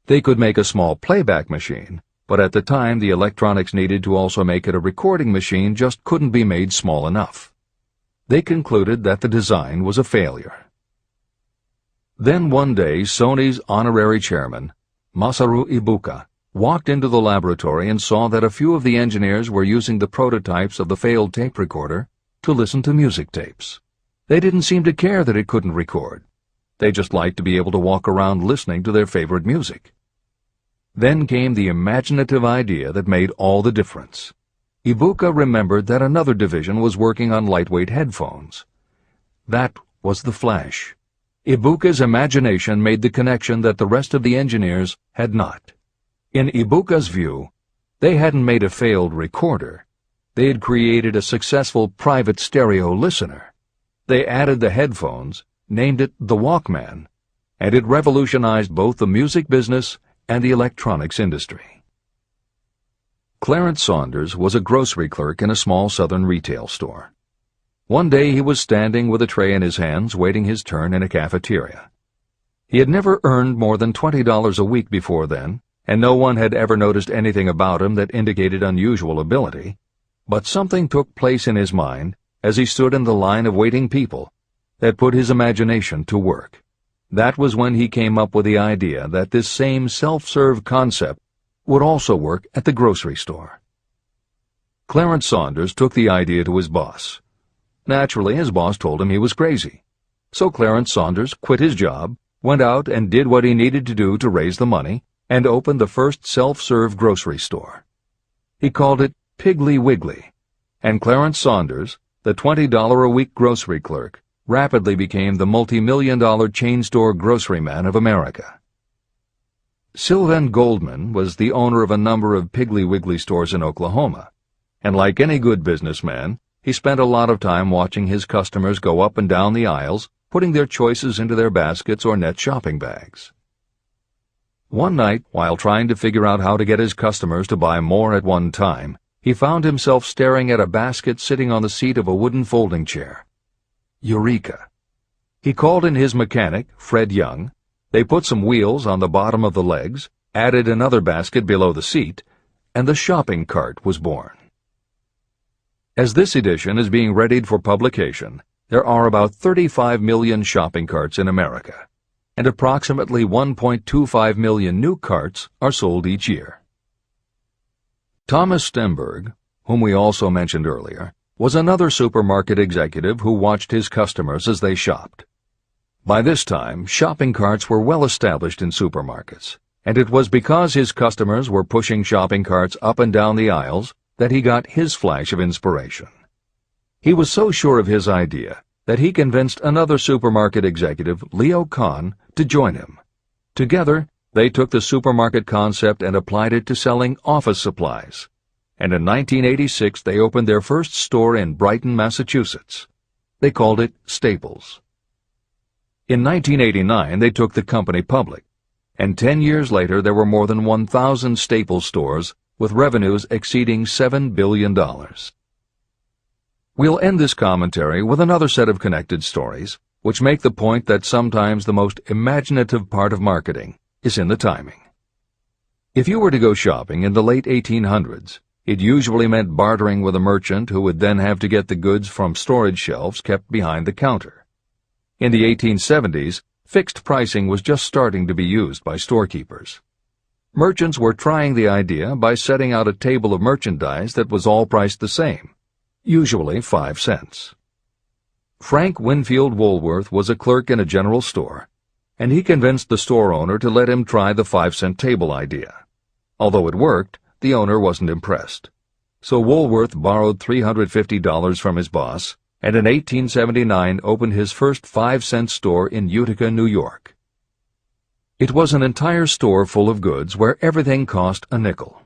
They could make a small playback machine, but at the time the electronics needed to also make it a recording machine just couldn't be made small enough. They concluded that the design was a failure. Then one day Sony's honorary chairman, Masaru Ibuka, walked into the laboratory and saw that a few of the engineers were using the prototypes of the failed tape recorder to listen to music tapes. They didn't seem to care that it couldn't record. They just liked to be able to walk around listening to their favorite music. Then came the imaginative idea that made all the difference. Ibuka remembered that another division was working on lightweight headphones. That was the Flash. Ibuka's imagination made the connection that the rest of the engineers had not. In Ibuka's view, they hadn't made a failed recorder. They had created a successful private stereo listener. They added the headphones, named it the Walkman, and it revolutionized both the music business and the electronics industry. Clarence Saunders was a grocery clerk in a small southern retail store. One day he was standing with a tray in his hands waiting his turn in a cafeteria. He had never earned more than $20 a week before then, and no one had ever noticed anything about him that indicated unusual ability, but something took place in his mind as he stood in the line of waiting people that put his imagination to work. That was when he came up with the idea that this same self-serve concept would also work at the grocery store. Clarence Saunders took the idea to his boss. Naturally, his boss told him he was crazy. So Clarence Saunders quit his job, went out and did what he needed to do to raise the money, and opened the first self-serve grocery store. He called it Piggly Wiggly, and Clarence Saunders, the $20-a-week grocery clerk, rapidly became the multi-million-dollar chain store grocery man of America. Sylvan Goldman was the owner of a number of Piggly Wiggly stores in Oklahoma, and like any good businessman, he spent a lot of time watching his customers go up and down the aisles, putting their choices into their baskets or net shopping bags. One night, while trying to figure out how to get his customers to buy more at one time, he found himself staring at a basket sitting on the seat of a wooden folding chair. Eureka! He called in his mechanic, Fred Young. They put some wheels on the bottom of the legs, added another basket below the seat, and the shopping cart was born. As this edition is being readied for publication, there are about 35 million shopping carts in America, and approximately 1.25 million new carts are sold each year. Thomas Stemberg, whom we also mentioned earlier, was another supermarket executive who watched his customers as they shopped. By this time, shopping carts were well established in supermarkets, and it was because his customers were pushing shopping carts up and down the aisles that he got his flash of inspiration. He was so sure of his idea that he convinced another supermarket executive, Leo Kahn, to join him. Together, they took the supermarket concept and applied it to selling office supplies. And in 1986 they opened their first store in Brighton, Massachusetts. They called it Staples. In 1989 they took the company public, and 10 years later there were more than 1,000 Staples stores with revenues exceeding $7 billion. We'll end this commentary with another set of connected stories, which make the point that sometimes the most imaginative part of marketing is in the timing. If you were to go shopping in the late 1800s, it usually meant bartering with a merchant who would then have to get the goods from storage shelves kept behind the counter. In the 1870s, fixed pricing was just starting to be used by storekeepers. Merchants were trying the idea by setting out a table of merchandise that was all priced the same, usually 5 cents. Frank Winfield Woolworth was a clerk in a general store, and he convinced the store owner to let him try the 5-cent table idea. Although it worked, the owner wasn't impressed. So Woolworth borrowed $350 from his boss, and in 1879 opened his first 5-cent store in Utica, New York. It was an entire store full of goods where everything cost a nickel.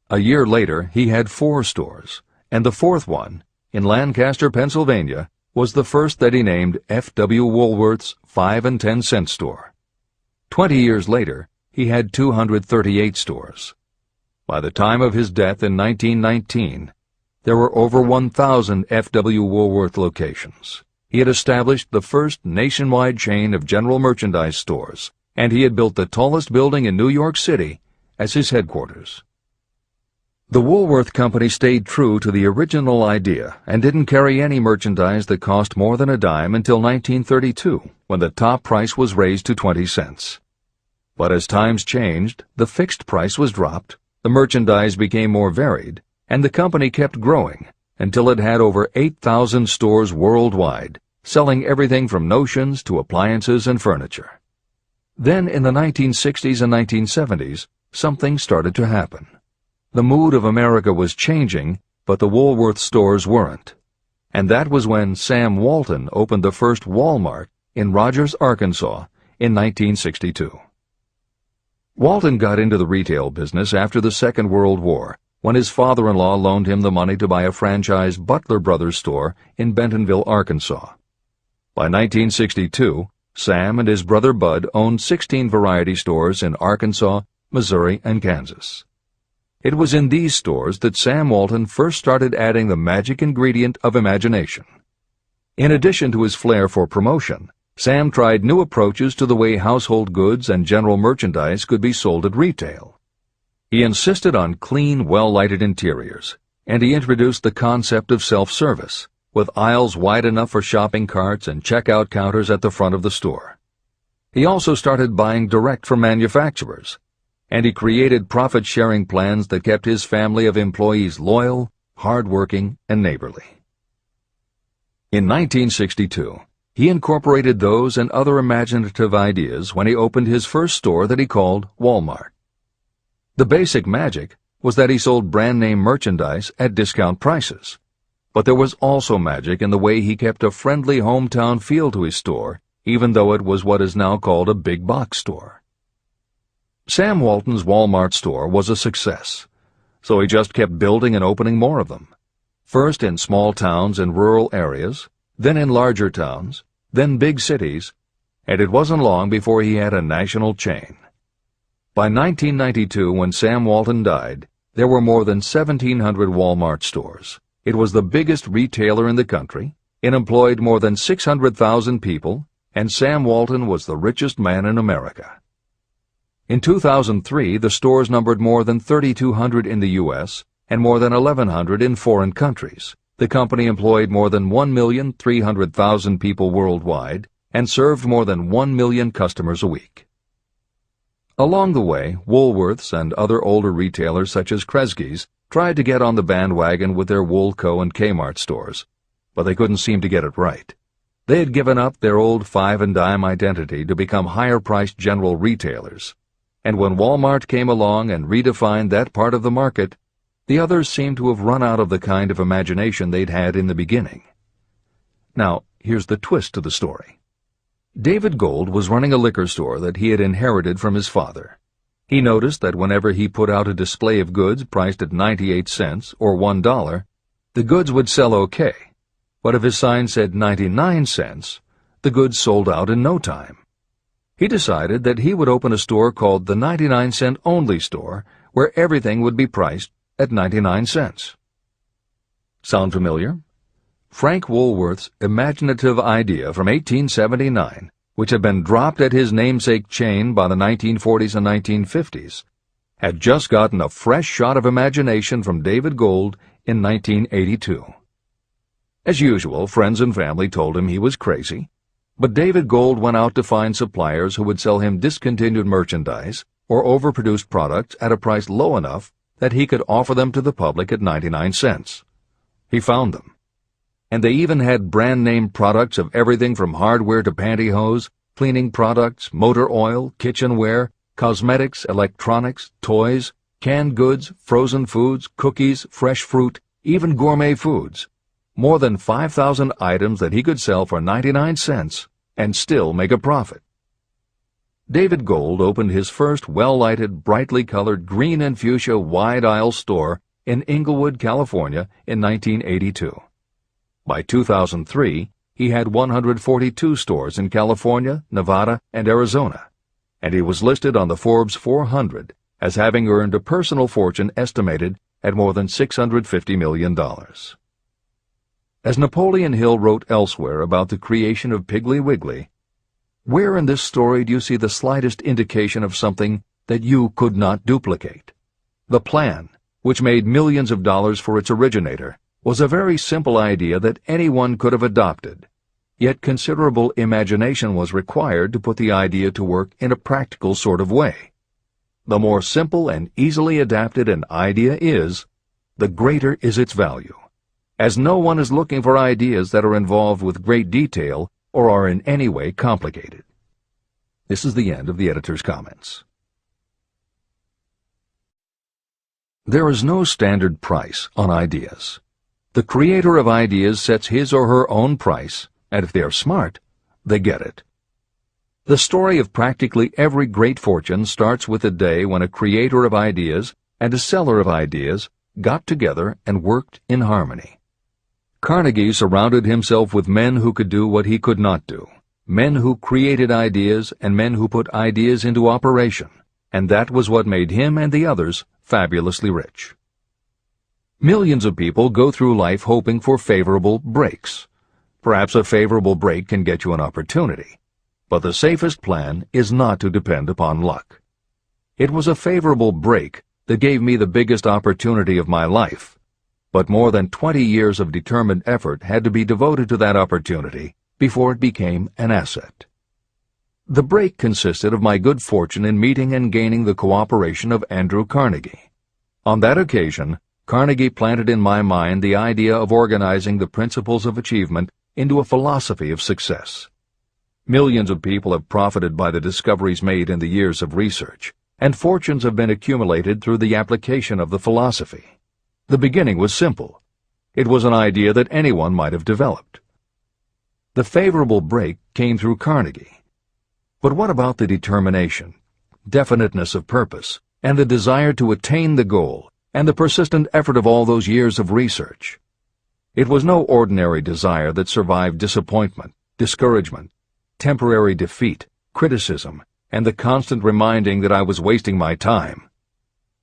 A year later, he had 4 stores, and the 4th one, in Lancaster, Pennsylvania, was the first that he named F.W. Woolworth's 5 and 10 cent store. 20 years later, he had 238 stores. By the time of his death in 1919, there were over 1,000 F.W. Woolworth locations. He had established the first nationwide chain of general merchandise stores, and he had built the tallest building in New York City as his headquarters. The Woolworth Company stayed true to the original idea and didn't carry any merchandise that cost more than a dime until 1932, when the top price was raised to 20 cents. But as times changed, the fixed price was dropped, the merchandise became more varied, and the company kept growing until it had over 8,000 stores worldwide, selling everything from notions to appliances and furniture. Then in the 1960s and 1970s, something started to happen. The mood of America was changing, but the Woolworth stores weren't. And that was when Sam Walton opened the first Walmart in Rogers, Arkansas, in 1962. Walton got into the retail business after the Second World War, when his father-in-law loaned him the money to buy a franchise Butler Brothers store in Bentonville, Arkansas. By 1962, Sam and his brother Bud owned 16 variety stores in Arkansas, Missouri, and Kansas. It was in these stores that Sam Walton first started adding the magic ingredient of imagination. In addition to his flair for promotion, Sam tried new approaches to the way household goods and general merchandise could be sold at retail. He insisted on clean, well-lighted interiors, and he introduced the concept of self-service, with aisles wide enough for shopping carts and checkout counters at the front of the store. He also started buying direct from manufacturers, and he created profit-sharing plans that kept his family of employees loyal, hard-working, and neighborly. In 1962, he incorporated those and other imaginative ideas when he opened his first store that he called Walmart. The basic magic was that he sold brand-name merchandise at discount prices, but there was also magic in the way he kept a friendly hometown feel to his store, even though it was what is now called a big box store. Sam Walton's Walmart store was a success, so he just kept building and opening more of them, first in small towns and rural areas, then in larger towns, then big cities, and it wasn't long before he had a national chain. By 1992, when Sam Walton died, there were more than 1,700 Walmart stores. It was the biggest retailer in the country, it employed more than 600,000 people, and Sam Walton was the richest man in America. In 2003, the stores numbered more than 3,200 in the U.S. and more than 1,100 in foreign countries. The company employed more than 1,300,000 people worldwide and served more than 1 million customers a week. Along the way, Woolworths and other older retailers such as Kresge's tried to get on the bandwagon with their Woolco and Kmart stores, but they couldn't seem to get it right. They had given up their old 5 and dime identity to become higher-priced general retailers. And when Walmart came along and redefined that part of the market, the others seemed to have run out of the kind of imagination they'd had in the beginning. Now, here's the twist to the story. David Gold was running a liquor store that he had inherited from his father. He noticed that whenever he put out a display of goods priced at 98 cents or $1, the goods would sell okay, but if his sign said 99 cents, the goods sold out in no time. He decided that he would open a store called the 99-cent only store, where everything would be priced at 99 cents. Sound familiar? Frank Woolworth's imaginative idea from 1879, which had been dropped at his namesake chain by the 1940s and 1950s, had just gotten a fresh shot of imagination from David Gold in 1982. As usual, friends and family told him he was crazy, but David Gold went out to find suppliers who would sell him discontinued merchandise or overproduced products at a price low enough that he could offer them to the public at 99 cents. He found them. And they even had brand-name products of everything from hardware to pantyhose, cleaning products, motor oil, kitchenware, cosmetics, electronics, toys, canned goods, frozen foods, cookies, fresh fruit, even gourmet foods. More than 5,000 items that he could sell for 99 cents and still make a profit. David Gold opened his first well-lighted, brightly colored green and fuchsia wide-aisle store in Inglewood, California in 1982. By 2003, he had 142 stores in California, Nevada, and Arizona, and he was listed on the Forbes 400 as having earned a personal fortune estimated at more than $650 million. As Napoleon Hill wrote elsewhere about the creation of Piggly Wiggly, where in this story do you see the slightest indication of something that you could not duplicate? The plan, which made millions of dollars for its originator, was a very simple idea that anyone could have adopted. Yet considerable imagination was required to put the idea to work in a practical sort of way. The more simple and easily adapted an idea is, the greater is its value, as no one is looking for ideas that are involved with great detail or are in any way complicated. This is the end of the editor's comments. There is no standard price on ideas. The creator of ideas sets his or her own price, and if they are smart, they get it. The story of practically every great fortune starts with the day when a creator of ideas and a seller of ideas got together and worked in harmony. Carnegie surrounded himself with men who could do what he could not do, men who created ideas and men who put ideas into operation, and that was what made him and the others fabulously rich. Millions of people go through life hoping for favorable breaks. Perhaps a favorable break can get you an opportunity, but the safest plan is not to depend upon luck. It was a favorable break that gave me the biggest opportunity of my life, but more than 20 years of determined effort had to be devoted to that opportunity before it became an asset. The break consisted of my good fortune in meeting and gaining the cooperation of Andrew Carnegie. On that occasion, Carnegie planted in my mind the idea of organizing the principles of achievement into a philosophy of success. Millions of people have profited by the discoveries made in the years of research, and fortunes have been accumulated through the application of the philosophy. The beginning was simple. It was an idea that anyone might have developed. The favorable break came through Carnegie. But what about the determination, definiteness of purpose, and the desire to attain the goal, and the persistent effort of all those years of research? It was no ordinary desire that survived disappointment, discouragement, temporary defeat, criticism, and the constant reminding that I was wasting my time.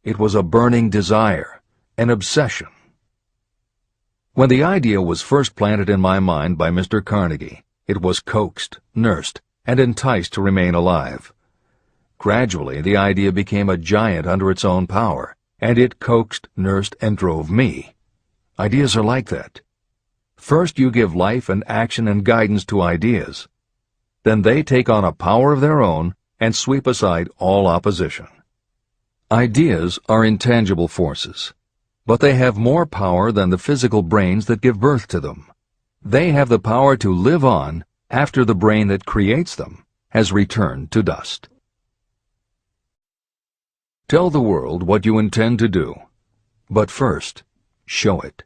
It was a burning desire, an obsession. When the idea was first planted in my mind by Mr. Carnegie, it was coaxed, nursed, and enticed to remain alive. Gradually, the idea became a giant under its own power, and it coaxed, nursed, and drove me. Ideas are like that. First you give life and action and guidance to ideas. Then they take on a power of their own and sweep aside all opposition. Ideas are intangible forces, but they have more power than the physical brains that give birth to them. They have the power to live on after the brain that creates them has returned to dust. Tell the world what you intend to do, but first, show it.